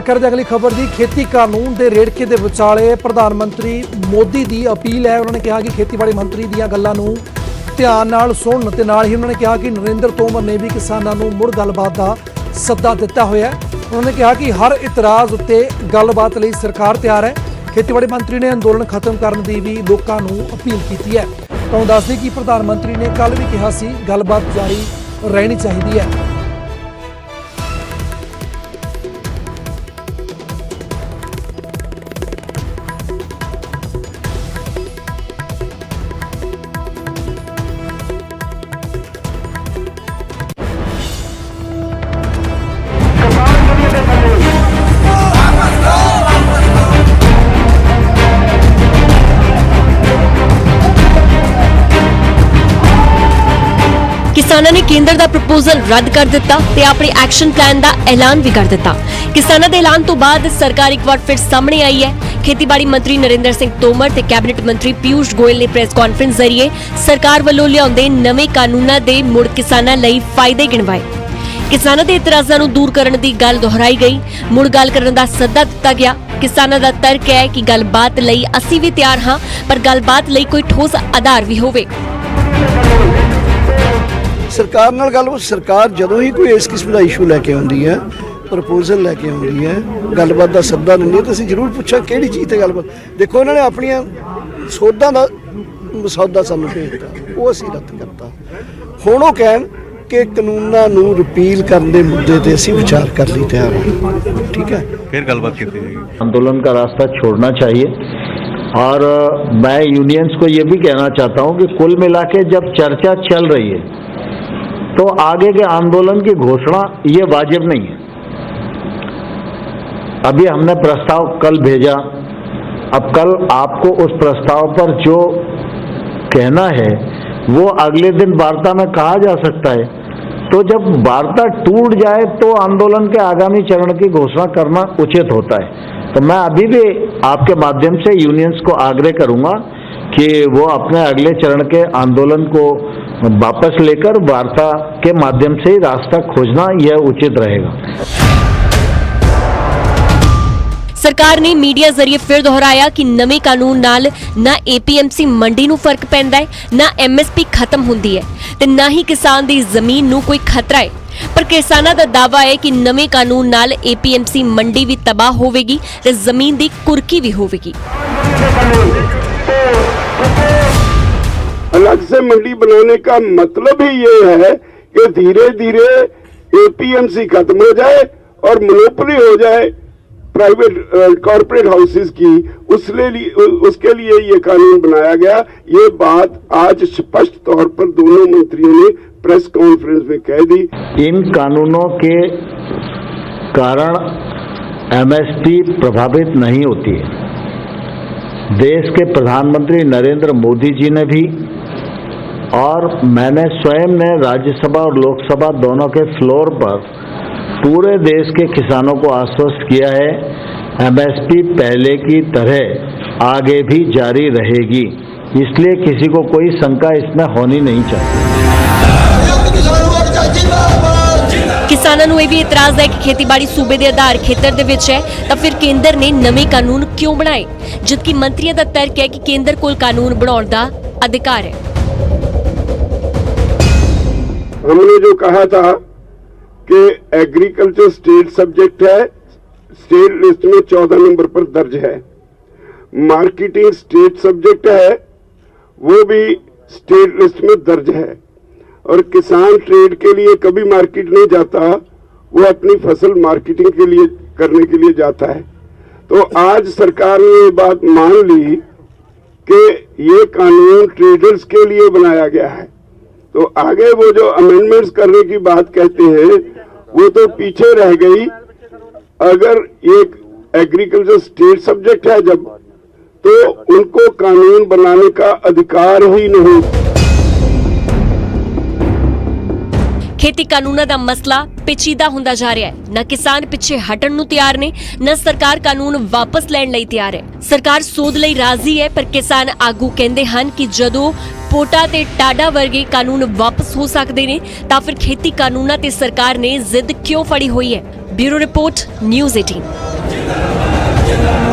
कर अगली खबर दी खेती कानून के रेड़के के विचाले प्रधानमंत्री मोदी की अपील है। उन्होंने कहा कि खेतीबाड़ी मंत्री दी गल्लां नूं ध्यान नाल सुणन ते नाल ही उन्होंने कहा कि नरेंद्र तोमर ने भी किसानों नूं मुड़ गलबात का सद्दा दिता होया है। उन्होंने कहा कि हर इतराज़ उत्ते गलबात लई सरकार तैयार है। खेतीबाड़ी मंत्री ने अंदोलन खत्म करने की भी लोगों नूं अपील की है। तो दस दी कि प्रधानमंत्री ने कल भी कहा सी गलबात जारी रहनी चाहिए है। किसानों ने केंद्र का प्रपोजल रद्द कर दिता ते अपने एक्शन प्लान का ऐलान भी कर दिता। किसानों के ऐलान तो बाद सरकार एक बार फिर सामने आई है। खेतीबाड़ी मंत्री नरेंद्र सिंह तोमर ते कैबिनेट मंत्री पीयूष गोयल ने प्रेस कॉन्फ्रेंस जरिए सरकार वालों लियाउंदे नवे कानूनां दे मुड़ किसानां लई फायदे गिणवाए। किसानों के इतराज़ां नूं दूर करने की गल दोहराई गई। मुड़ गल करने का सद्दा दिता गया। किसानों का तर्क है कि गलबात लई असीं भी तैयार हां, पर गलबात लई कोई ठोस आधार भी होवे। सरकार नाल गल सरकार जदों ही कोई इस किस्म का इशू लैके आउंदी है, प्रपोजल लैके आउंदी है, गलबात का सद्दा दिंदी है, तो असीं जरूर पुछां किहड़ी चीज़ ते गलबात। देखो इन्होंने अपनियां सोधां दा मसौदा सानूं भेजता, वो असीं रद्द करता। हुण वो कहण कि कानूनां नूं रिपील करने दे मुद्दे ते असीं विचार कर लई तैयार हां। ठीक है, फिर गलबात कीती जाएगी। आंदोलन का रास्ता छोड़ना चाहिए। और मैं यूनियंस को ये भी कहना चाहता हूँ कि कुल मिला के जब चर्चा चल रही है तो आगे के आंदोलन की घोषणा ये वाजिब नहीं है। अभी हमने प्रस्ताव कल भेजा, अब कल आपको उस प्रस्ताव पर जो कहना है वो अगले दिन वार्ता में कहा जा सकता है। तो जब वार्ता टूट जाए तो आंदोलन के आगामी चरण की घोषणा करना उचित होता है। तो मैं अभी भी आपके माध्यम से यूनियंस को आग्रह करूंगा कि वो अपने अगले चरण के आंदोलन को वापस लेकर वार्ता के माध्यम से ही रास्ता खोजना यह उचित रहेगा। सरकार ने मीडिया जरिए फिर दोहराया कि नवे कानून नाल ना एपीएमसी मंडी नूं फर्क पैंदा है, ना एमएसपी खत्म हुंदी है ते ना ही किसान दी जमीन नूं कोई खतरा है। पर किसानां दा दावा है कि नवे कानून नाल एपीएमसी मंडी भी तबाह होवेगी ते जमीन दी कुरकी भी होवेगी। अलग से मंडी बनाने का मतलब ही ये है कि धीरे धीरे एपीएमसी खत्म हो जाए और मोनोपोली हो जाए प्राइवेट कॉर्पोरेट हाउसेस की। उसके लिए ये कानून बनाया गया। ये बात आज स्पष्ट तौर पर दोनों मंत्रियों ने प्रेस कॉन्फ्रेंस में कह दी। इन कानूनों के कारण एमएसपी प्रभावित नहीं होती है। देश के प्रधानमंत्री नरेंद्र मोदी जी ने भी और मैंने स्वयं ने राज्यसभा और लोकसभा दोनों के फ्लोर पर पूरे देश के किसानों को आश्वस्त किया है, एमएसपी पहले की तरह आगे भी जारी रहेगी। इसलिए किसी को कोई शंका इसमें होनी नहीं चाहिए। किसानों नूं यह भी इतराज है कि खेतीबाड़ी सूबे के आधार खेतर दे विच है, तो फिर केंद्र ने नवे कानून क्यों बनाए, जबकि मंत्रियों का तर्क है कि केंद्र कोल कानून बनाने का अधिकार है। हमने जो कहा था कि एग्रीकल्चर स्टेट सब्जेक्ट है, स्टेट लिस्ट में 14 नंबर पर दर्ज है। मार्केटिंग स्टेट सब्जेक्ट है, वो भी स्टेट लिस्ट में दर्ज है। और किसान ट्रेड के लिए कभी मार्केट नहीं जाता, वो अपनी फसल मार्केटिंग के लिए करने के लिए जाता है। तो आज सरकार ने ये बात मान ली कि ये कानून ट्रेडर्स के लिए बनाया गया है। तो आगे वो जो अमेंडमेंट्स करने की बात कहते हैं वो तो पीछे रह गई। अगर ये एग्रीकल्चर स्टेट सब्जेक्ट है जब, तो उनको कानून बनाने का अधिकार ही नहीं। खेती कानूनों का मसला पेचीदा हुंदा जा रहा है। न किसान पिछे हटण नूं तैयार ने, न सरकार कानून वापस लैण लई तैयार है। सरकार सोध लई राजी है, पर किसान आगू कहंदे हन कि जदों पोटा ते टाडा वर्गे कानून वापस हो सकते ने तां फिर खेती कानूनां ते सरकार ने जिद क्यों फड़ी हुई है। Bureau report, news 18। जिंदाबाद